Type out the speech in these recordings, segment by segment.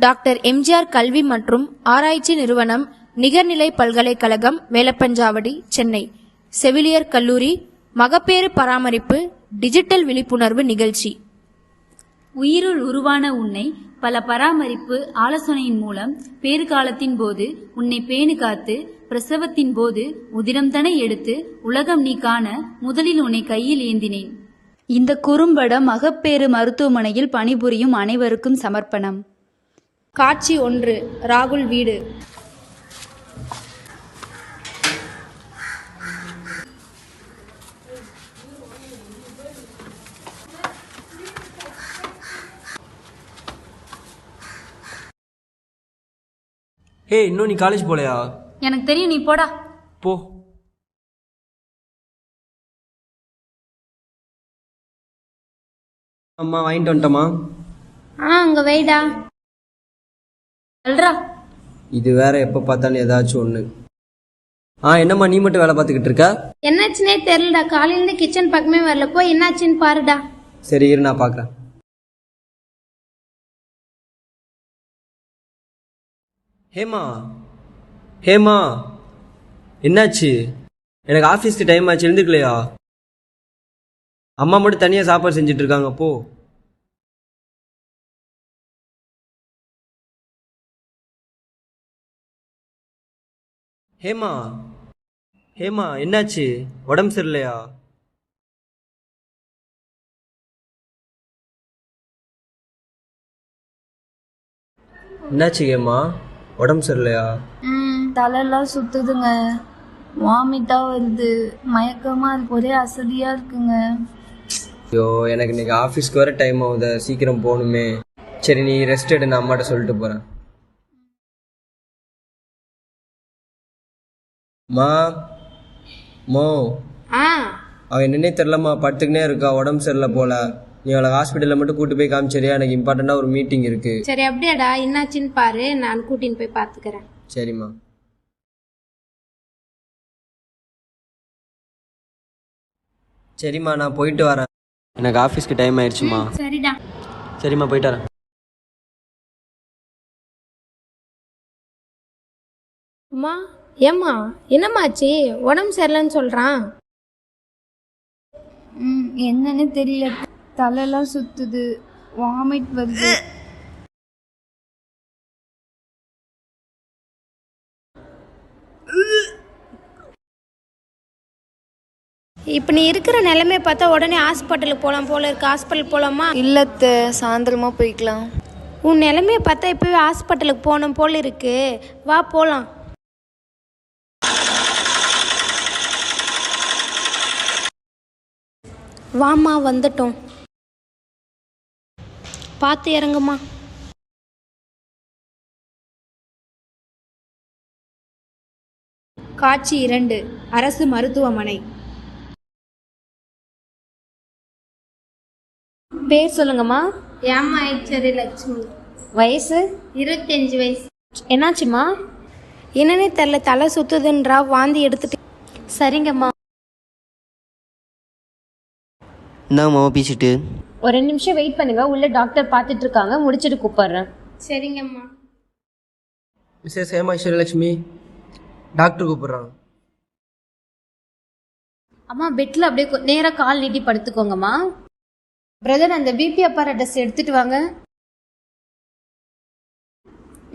Doctor MGR கல்வி மற்றும் ஆராய்ச்சி நிறுவனம், நிகர்நிலை பல்கலைக்கழகம், வேலப்பஞ்சாவடி, சென்னை. செவிலியர் கல்லூரி மகப்பேறு பராமரிப்பு டிஜிட்டல் விழிப்புணர்வு நிகழ்ச்சி. உயிருள் உருவான உன்னை பல பராமரிப்பு ஆலோசனையின் மூலம் பேறுகாலத்தின் போது உன்னை பேணு காத்து, பிரசவத்தின் போது உதிரம்தனை எடுத்து உலகம் நீ காண முதலில் உன்னை கையில் ஏந்தினேன். இந்த குறும்படம் மகப்பேறு மருத்துவமனையில் பணிபுரியும் அனைவருக்கும் சமர்ப்பணம். காட்சி 1. ராகுல் வீடு. ஹே, இன்னும் நீ காலேஜ் போலையா? எனக்கு தெரியும், நீ போடா. போ. அம்மா வாங்கிட்டு வந்துட்டோமா? அங்க வைடா. அல்ரா, இது வேற எப்போ பார்த்தாலும் ஏதாச்சும் ஒன்று. என்னம்மா நீ மட்டும் வேலை பார்த்துக்கிட்டு இருக்க? என்னாச்சுன்னே தெரியலடா. காலையில கிச்சன் பக்கமே வரல. போய் என்னாச்சுன்னு பாருடா. சரி இரு, நான் பார்க்குறேன். ஹேமா, ஹேமா, என்னாச்சு? எனக்கு ஆஃபீஸ்க்கு டைம் ஆச்சு, எழுந்துக்கலையா? அம்மா மட்டும் தனியாக சாப்பாடு செஞ்சுட்டு இருக்காங்க. போ. ஹேமா, ஹேமா, என்னாச்சு? உடம்பு சரியில்லையா? என்னாச்சு ஹேமா? உடம்பு சரியில்லையா? தலையெல்லாம் சுத்துதுங்க, வாமிட்டா வருது, மயக்கமா இருக்கு, ஒரே அசதியா இருக்குங்க. ஐயோ, எனக்கு இன்னைக்கு ஆஃபீஸ்க்கு வர டைம் ஆகுது, சீக்கிரம் போகணுமே. சரி நீ ரெஸ்ட் எடு, நான் அம்மாட்ட சொல்லிட்டு போகிறேன். மா, மோ, அவன் என்னன்னே தெரிலம்மா, படுத்துக்கினே இருக்கா, உடம்பு சரியில்லை போல. நீ அவளை ஹாஸ்பிட்டலில் மட்டும் கூட்டு போய் காமிச்சரியா? எனக்கு இம்பார்ட்டண்டாக ஒரு மீட்டிங் இருக்கு. சரி அப்படியாடா, என்னாச்சுன்னு பாரு, நான் கூட்டின்னு போய் பார்த்துக்கிறேன். சரிம்மா. சரிம்மா, நான் போயிட்டு வரேன். எனக்கு ஆஃபீஸ்க்கு டைம் ஆயிடுச்சுமா. சரிடா. சரிம்மா, போயிட்டு வரேன். அம்மா, ஏம்மா என்னம்மாச்சு? உடம்பு சரியில்லைன்னு சொல்றான். என்னன்னு தெரியல, தலையெல்லாம் சுத்துது, வாமிட் வருது. இப்போ நீ இருக்கிற நிலைமையை பார்த்தா உடனே ஹாஸ்பிட்டலுக்கு போகலாம் போல இருக்கு. ஹாஸ்பிட்டல் போகலாமா? இல்லத்த, சாயந்தரமா போய்க்கலாம். உன் நிலைமையை பார்த்தா இப்போவே ஹாஸ்பிட்டலுக்கு போகணும் போல இருக்கு. வா போகலாம். வாம்மா, வந்துட்டோம். பார்த்து இறங்குமா. காட்சி 2. அரசு மருத்துவமனை. பேர் சொல்லுங்கம்மா. ஏம்மா ஐச்சரி லட்சுமி. வயசு? 25 வயசு. என்னாச்சுமா? என்னன்னே தெரில, தலை சுத்துதுன்றா, வாந்தி எடுத்துட்டு. சரிங்கம்மா. இந்தாம்மா பேசிட்டு. ஒரு 2 நிமிஷம் வெயிட் பண்ணுங்க, உள்ள டாக்டர் பார்த்துட்டு இருக்காங்க, முடிச்சுட்டு கூப்பிடுறேன். சரிங்கம்மா. மிஸ்ஸஸ் ஹேமா ஐஸ்வர்யலட்சுமி, டாக்டர் கூப்பிடுறாங்க. அம்மா, பெட்ல அப்படியே நேரா கால் நீட்டி படுத்துக்கோங்கம்மா. பிரதர், அந்த பிபி அப்பாரட்டஸ் எடுத்துட்டு வாங்க.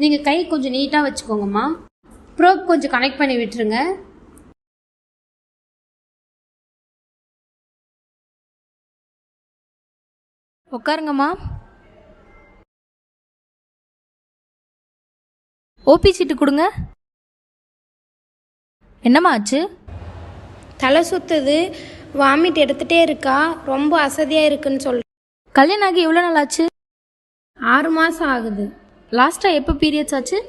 நீங்க கை கொஞ்சம் நீட்டா வச்சுக்கோங்கம்மா. ப்ரோப் கொஞ்சம் கனெக்ட் பண்ணி விட்டுருங்க. உட்காருங்கம்மா. ஓபி சீட்டு கொடுங்க. என்னம்மா ஆச்சு? தலை சுத்துது, வாமிட் எடுத்துட்டே இருக்கா, ரொம்ப அசதியா இருக்குன்னு சொல்ற. கல்யாணம் ஆகி எவ்வளோ நாள் ஆச்சு? 6 மாசம் ஆகுது. லாஸ்ட்டாக எப்போ பீரியட்ஸ் ஆச்சு?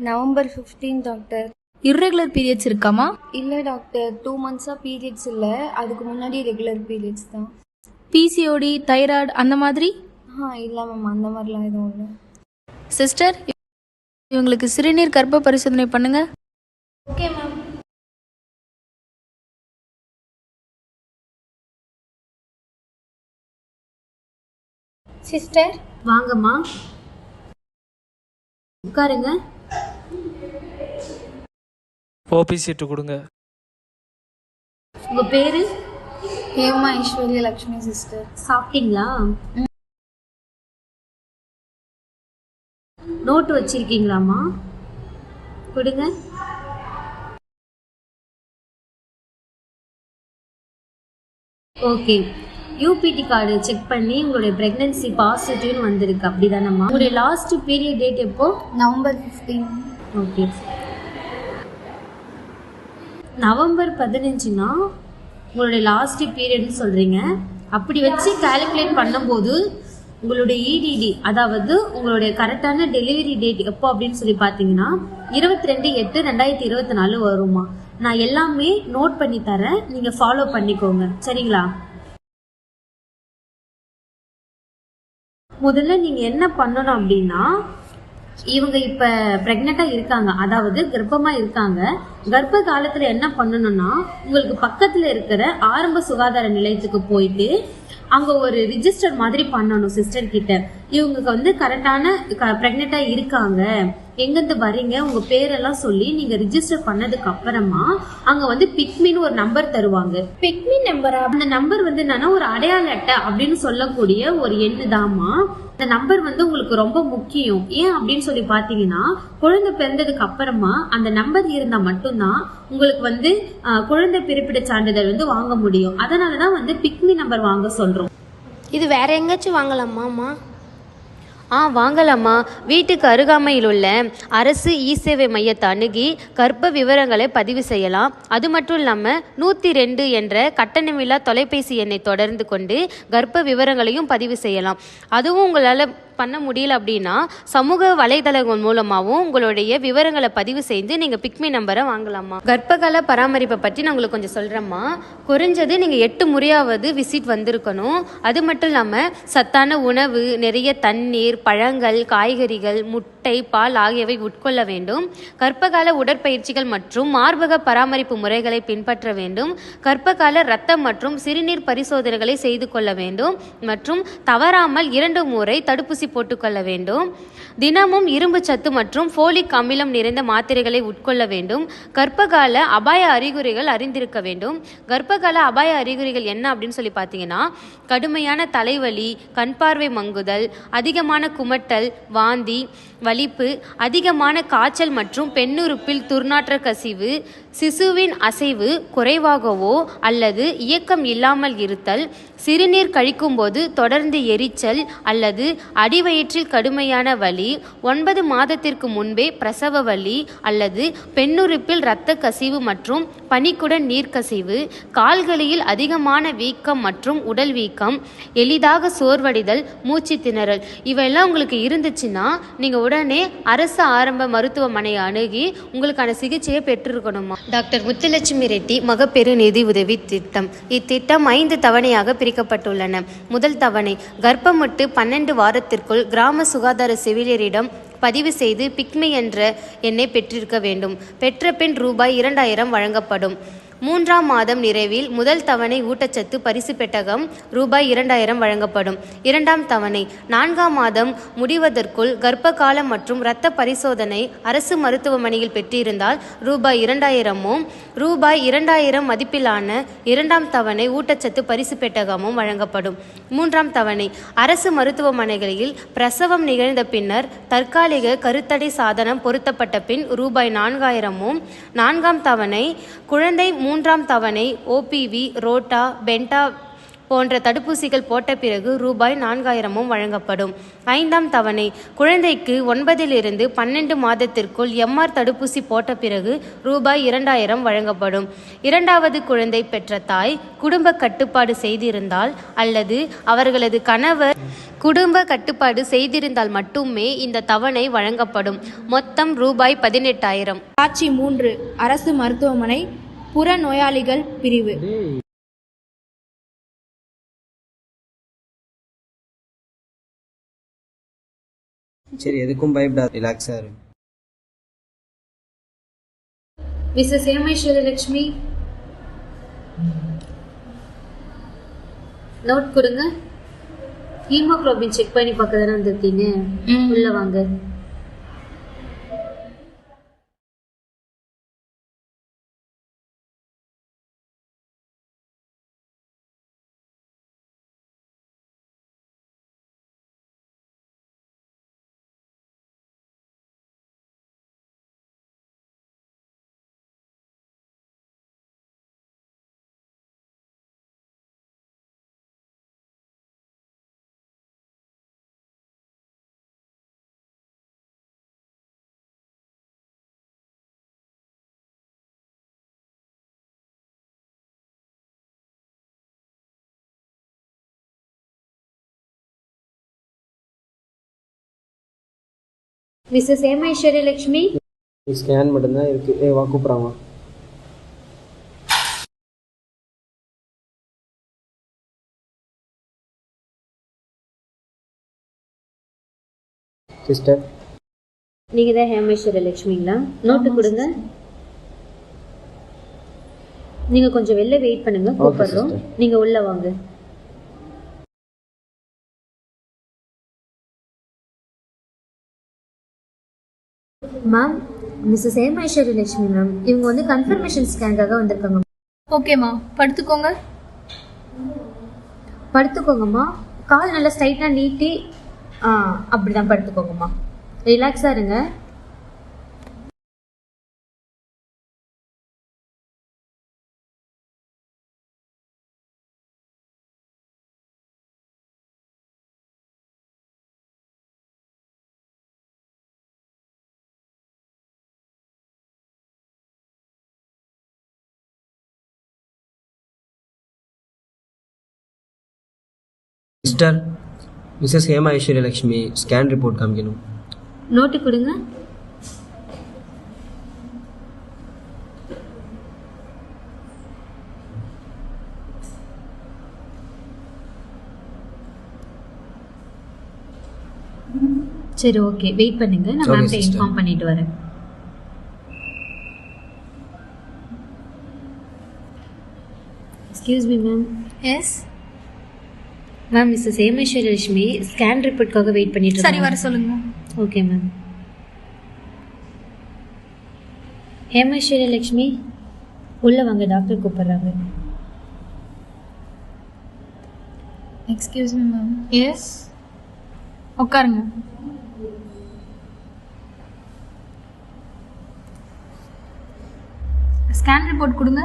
November 15 doctor. இர்ரெகுலர் பீரியட்ஸ் இருக்காமா? இல்லை டாக்டர், 2 மந்த்ஸாக பீரியட்ஸ் இல்லை, அதுக்கு முன்னாடி ரெகுலர் பீரியட்ஸ் தான். பிசிஓடி, தைராய்டு அந்த மாதிரி? இல்லை மேம், அந்த மாதிரிலாம் எதுவும் இல்லை. சிஸ்டர், இவங்களுக்கு சிறுநீர் கர்ப்ப பரிசோதனை பண்ணுங்க. Okay ma'am. சிஸ்டர் வாங்கம்மா. உட்காருங்க. ஓபி சீட்டு கொடுங்க. உங்க பேரு? ஹேமா ஐஸ்வர்யா லக்ஷ்மி சிஸ்டர். சாப்பிட்டீங்களா? நோட்டு வச்சிருக்கீங்களாம்மா? கொடுங்க. ஓகே, யூபிடி கார்டு செக் பண்ணி உங்களுடைய பிரெக்னன்சி பாசிட்டிவ்னு வந்திருக்கு, அப்படிதானம்மா? உங்களுடைய லாஸ்ட் பீரியட் டேட் எப்போ? நவம்பர் 15. ஓகே, நவம்பர் 15னா உங்களுடைய லாஸ்ட் பீரியட்னு சொல்கிறீங்க. அப்படி வச்சு கால்குலேட் பண்ணும்போது உங்களுடைய இடிடி, அதாவது உங்களுடைய கரெக்டான டெலிவரி டேட் எப்போ அப்படின்னு சொல்லி பார்த்தீங்கன்னா 22/8/2024 வருமா. நான் எல்லாமே நோட் பண்ணி தரேன், நீங்கள் ஃபாலோ பண்ணிக்கோங்க, சரிங்களா? முதல்ல நீங்கள் என்ன பண்ணணும் அப்படின்னா, இவங்க இப்போ ப்ரெக்னெண்ட்டாக இருக்காங்க, அதாவது கர்ப்பமாக இருக்காங்க. கர்ப்ப காலத்தில் என்ன பண்ணணும்னா, உங்களுக்கு பக்கத்தில் இருக்கிற ஆரம்ப சுகாதார நிலையத்துக்கு போயிட்டு அங்கே ஒரு ரிஜிஸ்டர் மாதிரி பண்ணணும் சிஸ்டர் கிட்ட. இவங்களுக்கு வந்து கரெக்டான ப்ரெக்னெண்ட்டாக இருக்காங்க, எங்கேருந்து வரீங்க, உங்கள் பேரெல்லாம் சொல்லி நீங்கள் ரிஜிஸ்டர் பண்ணதுக்கு அப்புறமா அங்கே வந்து பிக்மின்னு ஒரு நம்பர் தருவாங்க. பிக்மி நம்பரா? அந்த நம்பர் வந்து என்னன்னா ஒரு அடையாள அட்டை அப்படின்னு சொல்லக்கூடிய ஒரு எண்ணு தாமா. இந்த நம்பர் வந்து உங்களுக்கு ரொம்ப முக்கியம். ஏன் அப்படின்னு சொல்லி பாத்தீங்கன்னா, குழந்தை பிறந்ததுக்கு அப்புறமா அந்த நம்பர் இருந்தா மட்டும்தான் உங்களுக்கு வந்து குழந்தை பிறப்பிட சான்றிதழ் வந்து வாங்க முடியும். அதனாலதான் வந்து பிக்மி நம்பர் வாங்க சொல்றோம். இது வேற எங்கேயாச்சும் வாங்கலாமாம்மா? வாங்கலாமா. வீட்டுக்கு அருகாமையில் உள்ள அரசு இ சேவை மையத்தை அணுகி கர்ப்ப விவரங்களை பதிவு செய்யலாம். அது மட்டும் இல்லாமல் 102 என்ற கட்டணமில்லா தொலைபேசி எண்ணை தொடர்ந்து கொண்டு கர்ப்ப விவரங்களையும் பதிவு செய்யலாம். அதுவும் உங்களால் பண்ண முடியல அப்படின்னா சமூக வலைதளங்கள் மூலமாகவும் உங்களுடைய விவரங்களை பதிவு செய்து நீங்கள் பிக்மி நம்பரை வாங்கலாமா. கர்ப்பகால பராமரிப்பை பற்றி நான் உங்களுக்கு கொஞ்சம் சொல்கிறேம்மா. குறைஞ்சது நீங்கள் 8 முறையாவது விசிட் வந்திருக்கணும். அது மட்டும் இல்லாமல் சத்தான உணவு, நிறைய தண்ணீர், பழங்கள், காய்கறிகள், முட்டை, பால் ஆகியவை உட்கொள்ள வேண்டும். கர்ப்பகால உடற்பயிற்சிகள் மற்றும் மார்பக பராமரிப்பு முறைகளை பின்பற்ற வேண்டும். கர்ப்பகால இரத்தம் மற்றும் சிறுநீர் பரிசோதனைகளை செய்து கொள்ள வேண்டும். மற்றும் தவறாமல் 2 முறை தடுப்பூசி போட்டுக்கொள்ள வேண்டும். தினமும் இரும்பு சத்து மற்றும் ஃபோலிக் அமிலம் நிறைந்த மாத்திரைகளை உட்கொள்ள வேண்டும். கர்ப்பகால அபாய அறிகுறிகள் அறிந்திருக்க வேண்டும். கர்ப்பகால அபாய அறிகுறிகள் என்ன அப்படின்னு சொல்லி பார்த்தீங்கன்னா, கடுமையான தலைவலி, கண் பார்வை மங்குதல், அதிகமான குமட்டல், வாந்தி, வலிப்பு, அதிகமான காய்ச்சல் மற்றும் பெண்ணுறுப்பில் துர்நாற்ற கசிவு, சிசுவின் அசைவு குறைவாகவோ அல்லது இயக்கம் இல்லாமல் இருத்தல், சிறுநீர் கழிக்கும்போது தொடர்ந்து எரிச்சல் அல்லது அடிவயிற்றில் கடுமையான வலி, 9 மாதத்திற்கு முன்பே பிரசவ வலி அல்லது பெண்ணுறுப்பில் இரத்த கசிவு மற்றும் பனிக்குடன் நீர்க்கசிவு, கால்களில் அதிகமான வீக்கம் மற்றும் உடல் வீக்கம், எளிதாக சோர்வடைதல், மூச்சு திணறல், இவையெல்லாம் உங்களுக்கு இருந்துச்சுன்னா நீங்கள் உடனே அரசு ஆரம்ப மருத்துவமனையை அணுகி உங்களுக்கான சிகிச்சையை பெற்றிருக்கணுமா. டாக்டர் முத்துலட்சுமி ரெட்டி மகப்பேறு நிதி உதவி திட்டம். இத்திட்டம் 5 தவணையாக பிரிக்கப்பட்டுள்ளன. முதல் தவணை கர்ப்பமுட்டு 12 வாரத்திற்குள் கிராம சுகாதார செவிலியரிடம் பதிவு செய்து பிக்மி என்ற எண்ணை பெற்றிருக்க வேண்டும். பெற்ற பின் ரூபாய் 2000 வழங்கப்படும். 3ஆம் மாதம் நிறைவில் முதல் தவணை ஊட்டச்சத்து பரிசு பெட்டகம் ரூபாய் 2000 வழங்கப்படும். 2ஆம் தவணை 4ஆம் மாதம் முடிவதற்குள் கர்ப்ப காலம் மற்றும் இரத்த பரிசோதனை அரசு மருத்துவமனையில் பெற்றிருந்தால் ரூபாய் 2000மும், ரூபாய் 2000 மதிப்பிலான 2ஆம் தவணை ஊட்டச்சத்து பரிசு பெட்டகமும் வழங்கப்படும். 3ஆம் தவணை அரசு மருத்துவமனைகளில் பிரசவம் நிகழ்ந்த பின்னர் தற்காலிக கருத்தடை சாதனம் பொருத்தப்பட்ட பின் ரூபாய் 4000மும், 4ஆம் தவணை குழந்தை 3ஆம் தவணை ஓபிவி, ரோட்டா, பென்டா போன்ற தடுப்பூசிகள் போட்ட பிறகு ரூபாய் 4000மும் வழங்கப்படும். 5ஆம் தவணை குழந்தைக்கு 9லிருந்து 12 மாதத்திற்குள் எம்ஆர் தடுப்பூசி போட்ட பிறகு ரூபாய் 2000 வழங்கப்படும். 2வது குழந்தை பெற்ற தாய் குடும்ப கட்டுப்பாடு செய்திருந்தால் அல்லது அவர்களது கணவர் குடும்ப கட்டுப்பாடு செய்திருந்தால் மட்டுமே இந்த தவணை வழங்கப்படும். மொத்தம் ரூபாய் 18000. காட்சி 3 அரசு மருத்துவமனை புற நோயாளிகள் பிரிவு. சரி, எதுக்கும் பயப்படாது, ரிலாக்ஸா இரு. மிஸ்ஸஸ் ஹேமேஸ்வரி லட்சுமி, நோட் கொடுங்க. ஹீமோகுளோபின் செக் பண்ணி பார்க்க தானே வந்திருக்கீங்க, உள்ள வாங்க. மிஸ்ஸஸ் ஹேமேஸ்வரியலட்சுமி. ஸ்கேன் மட்டும்தான் இருக்குது. வா கூப்பிட்றாங்க. சிஸ்டர், நீங்க தான் ஹேமேஸ்வரியலட்சுமிங்களா? நோட்டு கொடுங்க. நீங்க கொஞ்சம் வெளில வெயிட் பண்ணுங்க, கூப்பிடுறோம். நீங்க உள்ள வாங்க. மேம், மிஸ்ஸஸ் ஹேமேஸ்வரியலட்சுமி மேம், இவங்க வந்து கன்ஃபர்மேஷன் ஸ்கேனுக்காக வந்திருக்காங்க. ஓகேம்மா, படுத்துக்கோங்க. படுத்துக்கோங்கம்மா. கால் நல்லா ஸ்ட்ரைட்டாக நீட்டி அப்படிதான் படுத்துக்கோங்கம்மா. ரிலாக்ஸாக இருங்க. Sister, Mrs Hema Aishwaryalakshmi scan report காமிக்கணும். நோட்டு கொடுங்க. சரி, ஓகே, வெயிட் பண்ணுங்க. நான் மேம்கிட்ட இன்ஃபார்ம் பண்ணிட்டு வரேன். Excuse me ma'am. Yes ma'am, Mrs Hemeswarilakshmi scan ரிப்போர்ட்காக வெயிட் பண்ணிட்டு சரி, வர சொல்லுங்க. Okay ma'am. ஹேமேஸ்வரியலட்சுமி உள்ள வாங்க, டாக்டர் கூப்பிடுறாங்க. Excuse me ma'am. எஸ், உட்காருங்க. ஸ்கேன் ரிப்போர்ட் கொடுங்க.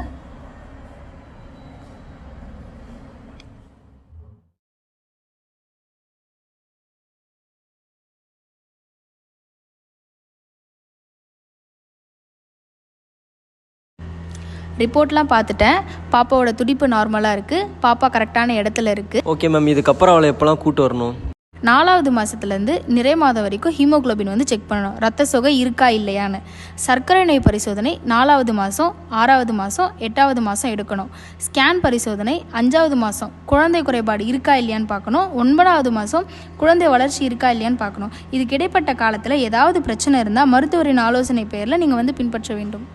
ரிப்போர்ட்லாம் பார்த்துட்டேன். பாப்பாவோட துடிப்பு நார்மலாக இருக்குது. பாப்பா கரெக்டான இடத்துல இருக்குது. ஓகே மேம், இதுக்கப்புறம் அவளை எப்போல்லாம் கூட்டு வரணும்? 4வது மாதத்துலேருந்து நிறை மாதம் வரைக்கும் ஹீமோகுளோபின் வந்து செக் பண்ணணும், ரத்த சோகை இருக்கா இல்லையான்னு. சர்க்கரை நோய் பரிசோதனை 4வது மாதம், 6வது மாதம், 8வது மாதம் எடுக்கணும். ஸ்கேன் பரிசோதனை 5வது மாதம் குழந்தை குறைபாடு இருக்கா இல்லையான்னு பார்க்கணும். 9வது மாதம் குழந்தை வளர்ச்சி இருக்கா இல்லையான்னு பார்க்கணும். இதுக்கு இடைப்பட்ட காலத்தில் ஏதாவது பிரச்சனை இருந்தால் மருத்துவரின் ஆலோசனை பேரில் நீங்கள் வந்து பின்பற்ற வேண்டும்.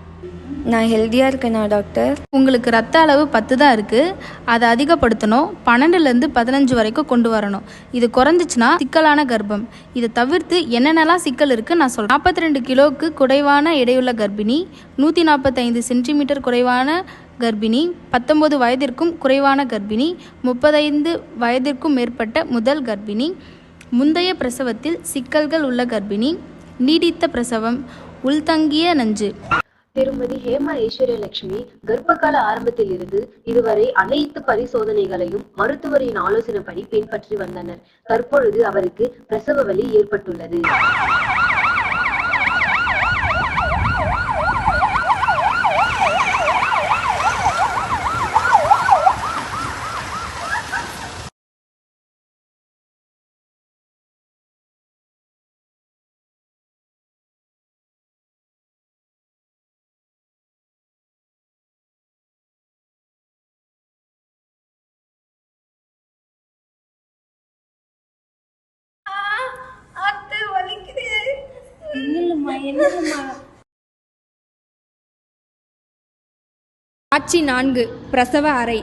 நான் ஹெல்த்தியாக இருக்கேனா டாக்டர்? உங்களுக்கு ரத்த அளவு 10 தான் இருக்குது. அதை அதிகப்படுத்தணும். 12லேருந்து 15 வரைக்கும் கொண்டு வரணும். இது குறைஞ்சிச்சுன்னா சிக்கலான கர்ப்பம். இதை தவிர்த்து என்னென்னலாம் சிக்கல் இருக்குன்னு நான் சொல்கிறேன். 42 கிலோவுக்கு குறைவான எடையுள்ள கர்ப்பிணி, 145 சென்டிமீட்டர் குறைவான கர்ப்பிணி, 19 வயதிற்கும் குறைவான கர்ப்பிணி, 35 வயதிற்கும் மேற்பட்ட முதல் கர்ப்பிணி, முந்தைய பிரசவத்தில் சிக்கல்கள் உள்ள கர்ப்பிணி, நீடித்த பிரசவம், உள்தங்கிய நஞ்சு. திருமதி ஹேமா ஐஸ்வர்யலட்சுமி கர்ப்பகால ஆரம்பத்தில் இருந்து இதுவரை அனைத்து பரிசோதனைகளையும் மருத்துவரின் ஆலோசனைப்படி பின்பற்றி வந்தனர். தற்பொழுது அவருக்கு பிரசவ வலி ஏற்பட்டுள்ளது. காட்சி 4, பிரசவ அறை.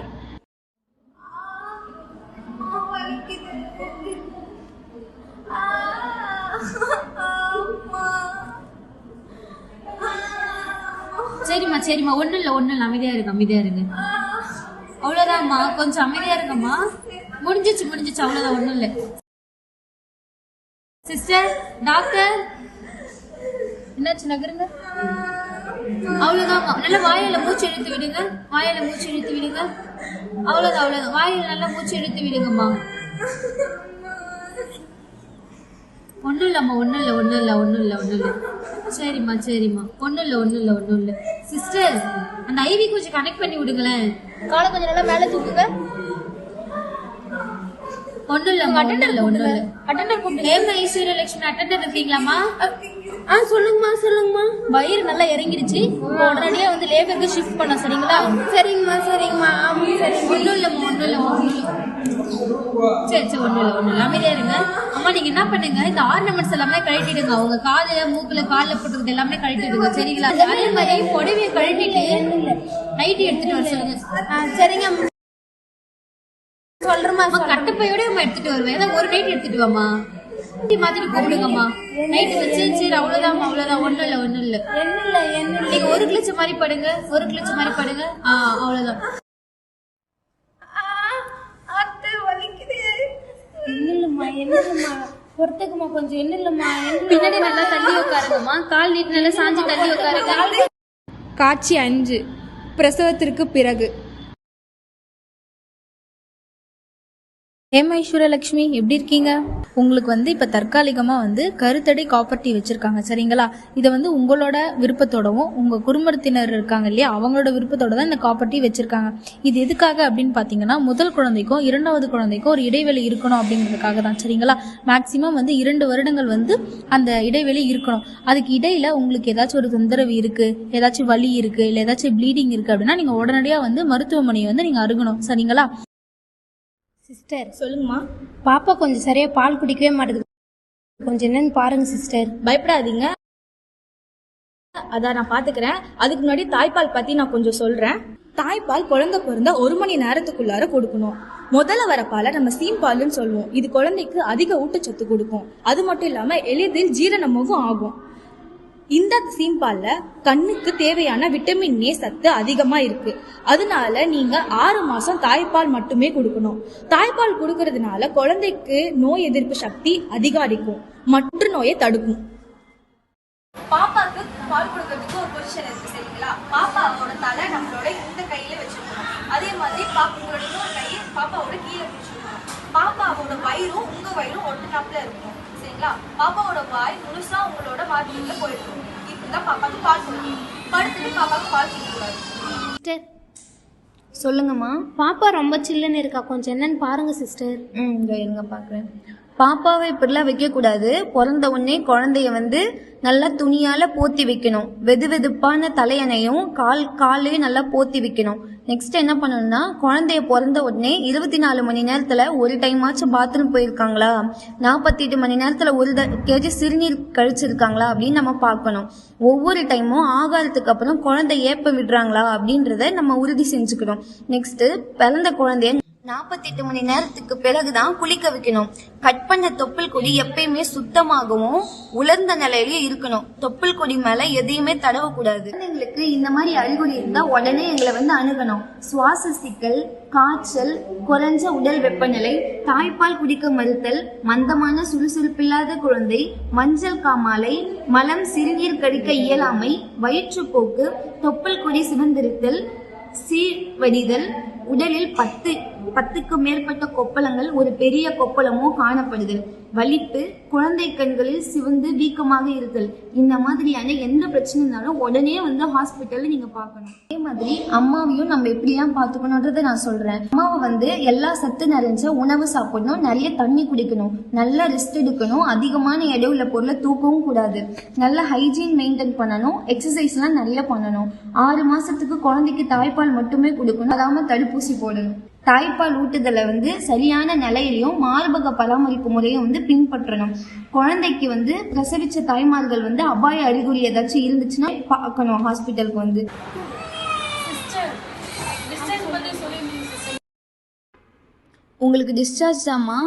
சரிம்மா சரிம்மா, ஒன்றும் இல்லை அமைதியாக இருங்க. அவ்வளோதான்மா, கொஞ்சம் அமைதியாக இருங்கம்மா. முடிஞ்சிச்சு அவ்வளோதான், ஒன்றும் இல்லை. சிஸ்டர், டாக்டர், என்னாச்சு? நகருங்க. அவ்வளோதான்மா. நல்லா வாயில மூச்சு இழுத்து விடுங்க. அவ்வளோதான். வாயில நல்லா மூச்சு இழுத்து விடுங்கம்மா. ஒன்றும் இல்லை. சரிம்மா. ஒன்றும் இல்லை. சிஸ்டர், அந்த ஐவி கொஞ்சம் கனெக்ட் பண்ணி விடுங்களேன். காலை கொஞ்சம் நல்லா மேலே தூக்குங்க. ஒன்றும் இல்லைம்மா ஒன்றும் இல்லை அட்டெண்டர் கூப்பிட்டு ஏமா ஈஸ்வரலட்சுமி அட்டெண்டர் இருக்கீங்களாம்மா? சொல்லுங்கம்மா வயிறு நல்லா இறங்கிடுச்சு, உடனடியா வந்து லேபருக்கு ஷிஃப்ட் பண்ண சரிங்களா? சரிங்கம்மா சரி ஒன்றும் இல்லைம்மா சரி ஒன்றும் இல்லை அமைதியா இருங்க. அம்மா நீங்க என்ன பண்ணுங்க, இந்த ஆர்னமெண்ட்ஸ் எல்லாமே கழட்டிடுங்க. உங்க காது மூக்குல காலில் போட்டுக்கிறது எல்லாமே கழட்டிடுங்க சரிங்களா? அதே மாதிரி புடவையை கழட்டிட்டு நைட்டி எடுத்துட்டு வர சொல்லுங்க. சரிங்க சொல்றமா கட்டப்பையோட நம்ம எடுத்துட்டு வருவேன். ஏதாவது ஒரு நைட் எடுத்துட்டு வாமா மாதிரி கூப்பிடுங்கம்மா. நைட்டு வச்சு சரி அவ்வளவுதான் ஒன்றும் இல்லை நீங்க ஒரு கிளச்ச மாதிரி படுங்க அவ்வளவுதான். என்னம்மா பொறுத்துக்குமா கொஞ்சம் என்னம்மா பின்னாடி நல்லா தள்ளி உட்காருங்கம்மா, கால் நீட்டு நல்லா சாஞ்சு தள்ளி உட்காருங்க. காட்சி 5 பிரசவத்திற்கு பிறகு. ஏமா ஈஸ்வரலட்சுமி எப்படி இருக்கீங்க? உங்களுக்கு வந்து இப்போ தற்காலிகமாக வந்து கருத்தடை காப்பர்ட்டி வச்சுருக்காங்க சரிங்களா? இதை வந்து உங்களோட விருப்பத்தோடவும் உங்கள் குடும்பத்தினர் இருக்காங்க இல்லையா, அவங்களோட விருப்பத்தோட தான் இந்த காப்பர்ட்டி வச்சுருக்காங்க. இது எதுக்காக அப்படின்னு பார்த்தீங்கன்னா, முதல் குழந்தைக்கும் 2வது குழந்தைக்கும் ஒரு இடைவெளி இருக்கணும் அப்படிங்கிறதுக்காக தான் சரிங்களா? மேக்ஸிமம் வந்து 2 வருடங்கள் வந்து அந்த இடைவெளி இருக்கணும். அதுக்கு இடையில் உங்களுக்கு ஏதாச்சும் ஒரு தொந்தரவு இருக்குது, ஏதாச்சும் வலி இருக்குது, இல்லை ஏதாச்சும் ப்ளீடிங் இருக்குது அப்படின்னா நீங்கள் உடனடியாக வந்து மருத்துவமனையை வந்து நீங்கள் அணுகணும் சரிங்களா? சிஸ்டர் சொல்லுங்கம்மா. பாப்பா கொஞ்சம் சரியா பால் குடிக்கவே மாட்டேங்குது, கொஞ்சம் என்னன்னு பாருங்க சிஸ்டர். பயப்படாதீங்க, அதான் நான் பாத்துக்கிறேன். அதுக்கு முன்னாடி தாய்ப்பால் பத்தி நான் கொஞ்சம் சொல்றேன். தாய்ப்பால் குழந்தை பிறந்த 1 மணி நேரத்துக்குள்ளார கொடுக்கணும். முதல்ல வர பாலை நம்ம சீம்பால்னு சொல்லுவோம். இது குழந்தைக்கு அதிக ஊட்டச்சத்து கொடுக்கும். அது மட்டும் இல்லாம எளிதில் ஜீரணமும் ஆகும். இந்த சீம்பால்ல கண்ணுக்கு தேவையான விட்டமின் ஏ சத்து அதிகமா இருக்கு. அதனால நீங்க 6 மாசம் தாய்ப்பால் மட்டுமே கொடுக்கணும். தாய்ப்பால் கொடுக்கறதுனால குழந்தைக்கு நோய் எதிர்ப்பு சக்தி அதிகரிக்கும், மற்ற நோயை தடுக்கும். பாப்பாக்கு பால் கொடுக்கறதுக்கு ஒரு பொசிஷன் இருக்கு சரிங்களா? பாப்பாவோட தலை நம்மளோட இந்த கையில வச்சிருக்கணும். அதே மாதிரி உங்களோட இன்னொரு கையை பாப்பாவோட கீழே பிடிச்சிருக்கணும். பாப்பாவோட வயிறும் உங்க வயிறும் ஒட்டுனாப்புல இருக்கணும் சரிங்களா? பாப்பாவோட வாய் முழுசா உங்களோட மார்பிள்ல போயிருக்கும். இப்படிதான் பாப்பாக்கு பால் கொடுக்கணும். படுத்துட்டு பாப்பாக்கு பால் கொடுக்கக்கூடாது. சொல்லுங்கம்மா. பாப்பா ரொம்ப சில்லுன்னு இருக்கா, கொஞ்சம் என்னன்னு பாருங்க சிஸ்டர். இருங்க பாக்குறேன். பாப்பாவை இப்படிலாம் வைக்கக்கூடாது. பிறந்த உடனே குழந்தைய வந்து நல்லா துணியால போத்தி வைக்கணும். வெது வெதுப்பான தலையணையும் காலையும் நல்லா போத்தி வைக்கணும். நெக்ஸ்ட் என்ன பண்ணணும்னா, குழந்தைய பிறந்த உடனே 24 மணி நேரத்துல ஒரு டைம் ஆச்சும் பாத்ரூம் போயிருக்காங்களா, 48 மணி நேரத்துல ஒரு கேஜி சிறுநீர் கழிச்சிருக்காங்களா அப்படின்னு நம்ம பார்க்கணும். ஒவ்வொரு டைமும் ஆகாரத்துக்கு அப்புறம் குழந்தை ஏப்ப விடுறாங்களா அப்படின்றத நம்ம உறுதி செஞ்சுக்கணும். நெக்ஸ்ட் பிறந்த குழந்தைய 48 மணி நேரத்துக்கு பிறகுதான் குளிக்க வைக்கணும். கட் பண்ண தொப்புள் கொடி எப்பயுமே சுத்தமாகவும் உலர்ந்த நிலையிலயும் இருக்கணும். தொப்புள் கொடி மேல எதையுமே தடவக்கூடாது. குழந்தைங்களுக்கு இந்த மாதிரி அறிகுறி இருந்தா உடனே எங்களை வந்து அணுகணும். சுவாச சிக்கல், காய்ச்சல், குறைஞ்ச உடல் வெப்பநிலை, தாய்ப்பால் குடிக்க மறுத்தல், மந்தமான சுறுசுறுப்பில்லாத குழந்தை, மஞ்சள் காமாலை, மலம் சிறுநீர் கழிக்க இயலாமை, வயிற்றுப்போக்கு, தொப்புள் கொடி சிவந்திருத்தல், சீழ்வடிதல், உடலில் 10க்கு மேற்பட்ட கொப்பளங்கள் ஒரு பெரிய கொப்பளமோ காணப்படுதல், வலிப்பு, குழந்தை கண்களில் சிவந்து வீக்கமாக இருத்தல், இந்த மாதிரியான எந்த பிரச்சனை இருந்தாலும் உடனே வந்து ஹாஸ்பிட்டல்ல நீங்க பார்க்கணும். அதே மாதிரி அம்மாவையும் நம்ம எப்படிலாம் பார்த்துக்கணுன்றதை நான் சொல்றேன். அம்மாவை வந்து எல்லா சத்து நிறைஞ்ச உணவு சாப்பிடணும், நிறைய தண்ணி குடிக்கணும், நல்லா ரெஸ்ட் எடுக்கணும், அதிகமான எடை உள்ள பொருளை தூக்கவும் கூடாது, நல்ல ஹைஜீன் மெயின்டைன் பண்ணணும், எக்ஸசைஸ்லாம் நிறைய பண்ணணும். 6 மாசத்துக்கு குழந்தைக்கு தாய்ப்பால் மட்டுமே கொடுக்கணும், அதாம தடுப்பூசி போடணும். தாய்ப்பால் ஊட்டுதலை வந்து சரியான நிலையிலையும் மார்பக பராமரிப்பு முறையும் வந்து பின்பற்றணும். குழந்தைக்கு வந்து பிரசவிச்ச தாய்மார்கள் வந்து அபாய அறிகுறி ஏதாச்சும் இருந்துச்சுன்னா பார்க்கணும் ஹாஸ்பிட்டலுக்கு வந்து. உங்களுக்கு டிஸ்சார்ஜ் தாம்மா.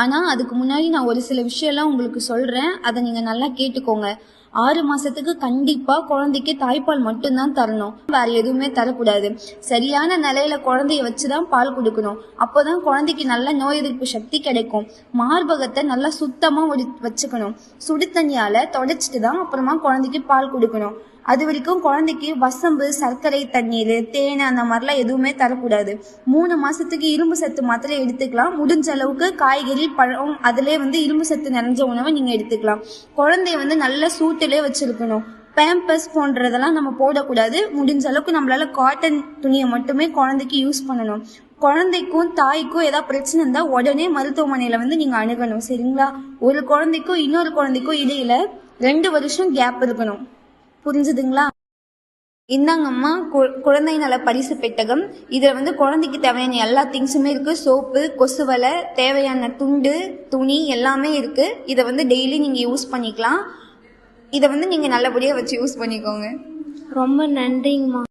ஆனால் அதுக்கு முன்னாடி நான் ஒரு சில விஷயம்லாம் உங்களுக்கு சொல்கிறேன், அதை நீங்கள் நல்லா கேட்டுக்கோங்க. 6 மாசத்துக்கு கண்டிப்பா குழந்தைக்கு தாய்ப்பால் மட்டும்தான் தரணும், வேற எதுவுமே தரக்கூடாது. சரியான நிலையில குழந்தைய வச்சுதான் பால் கொடுக்கணும். அப்போதான் குழந்தைக்கு நல்ல நோய் எதிர்ப்பு சக்தி கிடைக்கும். மார்பகத்தை நல்லா சுத்தமா வச்சுக்கணும். சுடு தண்ணியால தொடச்சிட்டு தான் அப்புறமா குழந்தைக்கு பால் கொடுக்கணும். அது வரைக்கும் குழந்தைக்கு வசம்பு, சர்க்கரை தண்ணீர், தேன் அந்த மாதிரிலாம் எதுவுமே தரக்கூடாது. 3 மாசத்துக்கு இரும்பு சத்து மாத்திரை எடுத்துக்கலாம். முடிஞ்ச அளவுக்கு காய்கறி, பழம், அதுலேயே வந்து இரும்பு சத்து நிறைஞ்ச உணவை நீங்க எடுத்துக்கலாம். குழந்தைய வந்து நல்ல சூட்டிலே வச்சிருக்கணும். பேம்பஸ் போன்றதெல்லாம் நம்ம போடக்கூடாது. முடிஞ்ச அளவுக்கு நம்மளால காட்டன் துணியை மட்டுமே குழந்தைக்கு யூஸ் பண்ணணும். குழந்தைக்கும் தாய்க்கும் ஏதாவது பிரச்சனை இருந்தால் உடனே மருத்துவமனையில் வந்து நீங்கள் அணுகணும், சரிங்களா? ஒரு குழந்தைக்கும் இன்னொரு குழந்தைக்கும் இடையில 2 வருஷம் கேப் இருக்கணும், புரிஞ்சுதுங்களா? இந்தாங்கம்மா குழந்தை நல பரிசு பெட்டகம். இதில் வந்து குழந்தைக்கு தேவையான எல்லா திங்ஸுமே இருக்குது. சோப்பு, கொசுவலை, தேவையான துண்டு, துணி எல்லாமே இருக்குது. இதை வந்து டெய்லி நீங்கள் யூஸ் பண்ணிக்கலாம். இதை வந்து நீங்கள் நல்லபடியாக வச்சு யூஸ் பண்ணிக்கோங்க. ரொம்ப நன்றிங்கம்மா.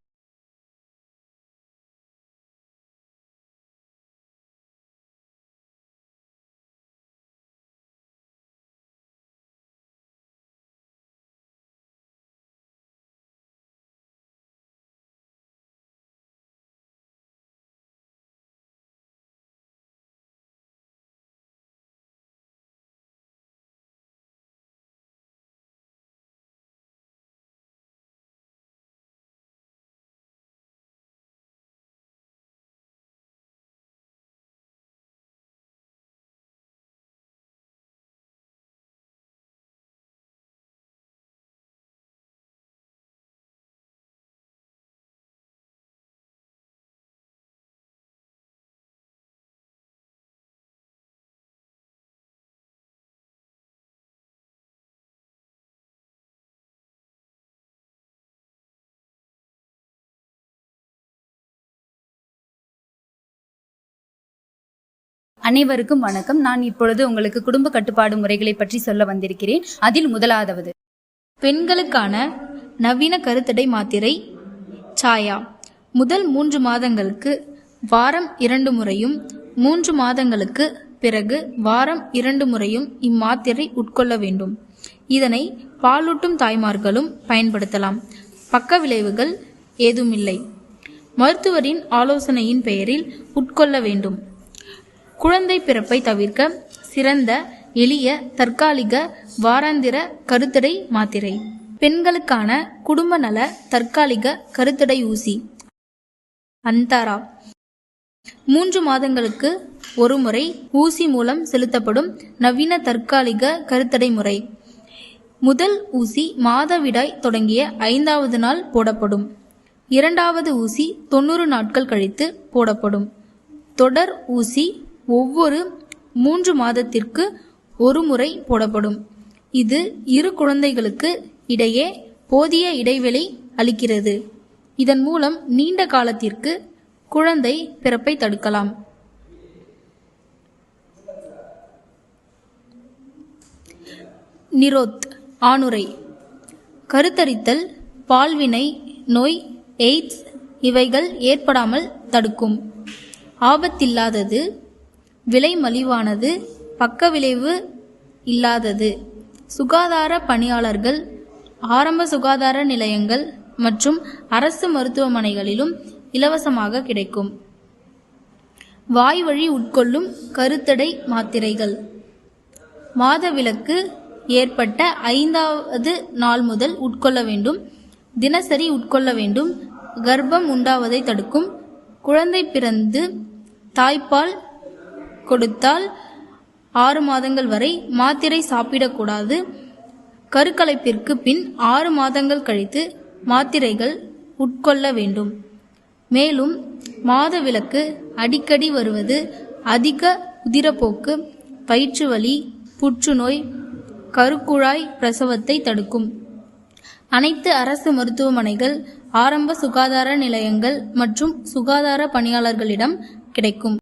அனைவருக்கும் வணக்கம். நான் இப்பொழுது உங்களுக்கு குடும்ப கட்டுப்பாடு முறைகளை பற்றி சொல்ல வந்திருக்கிறேன். அதில் முதலாவது, பெண்களுக்கான நவீன கருத்தடை மாத்திரை சாயா. முதல் 3 மாதங்களுக்கு வாரம் 2 முறையும் 3 மாதங்களுக்கு பிறகு வாரம் 2 முறையும் இம்மாத்திரை உட்கொள்ள வேண்டும். இதனை பாலூட்டும் தாய்மார்களும் பயன்படுத்தலாம். பக்க விளைவுகள் ஏதுமில்லை. மருத்துவரின் ஆலோசனையின் பெயரில் உட்கொள்ள வேண்டும். குழந்தை பிறப்பை தவிர்க்க சிறந்த எளிய தற்காலிக வாராந்திர கருத்தடை மாத்திரை. பெண்களுக்கான குடும்ப நல தற்காலிக கருத்தடை ஊசி அந்தாரா. 3 மாதங்களுக்கு ஒரு முறை ஊசி மூலம் செலுத்தப்படும் நவீன தற்காலிக கருத்தடை முறை. முதல் ஊசி மாதவிடாய் தொடங்கிய 5வது நாள் போடப்படும். 2வது ஊசி 90 நாட்கள் கழித்து போடப்படும். தொடர் ஊசி ஒவ்வொரு 3 மாதத்திற்கு ஒரு முறை போடப்படும். இது 2 குழந்தைகளுக்கு இடையே போதிய இடைவெளி அளிக்கிறது. இதன் மூலம் நீண்ட காலத்திற்கு குழந்தை பிறப்பை தடுக்கலாம். நிரோத் ஆணுரை. கருத்தரித்தல், பால்வினை நோய், எய்ட்ஸ் இவைகள் ஏற்படாமல் தடுக்கும். ஆபத்தில்லாதது, விலை மலிவானது, பக்க விளைவு இல்லாதது. சுகாதார பணியாளர்கள், ஆரம்ப சுகாதார நிலையங்கள் மற்றும் அரசு மருத்துவமனைகளிலும் இலவசமாக கிடைக்கும். வாய்வழி உட்கொள்ளும் கருத்தடை மாத்திரைகள். மாதவிலக்கு ஏற்பட்ட 5வது நாள் முதல் உட்கொள்ள வேண்டும். தினசரி உட்கொள்ள வேண்டும். கர்ப்பம் உண்டாவதை தடுக்கும். குழந்தை பிறந்து தாய்ப்பால் கொடுத்தால் 6 மாதங்கள் வரை மாத்திரை சாப்பிடக்கூடாது. கருக்கலைப்பிற்கு பின் 6 மாதங்கள் கழித்து மாத்திரைகள் உட்கொள்ள வேண்டும். மேலும் மாதவிலக்கு அடிக்கடி வருவது, அதிக உதிரப்போக்கு, வயிற்றுவலி, புற்றுநோய், கருக்குழாய் பிரசவத்தை தடுக்கும். அனைத்து அரசு மருத்துவமனைகள், ஆரம்ப சுகாதார நிலையங்கள் மற்றும் சுகாதார பணியாளர்களிடம் கிடைக்கும்.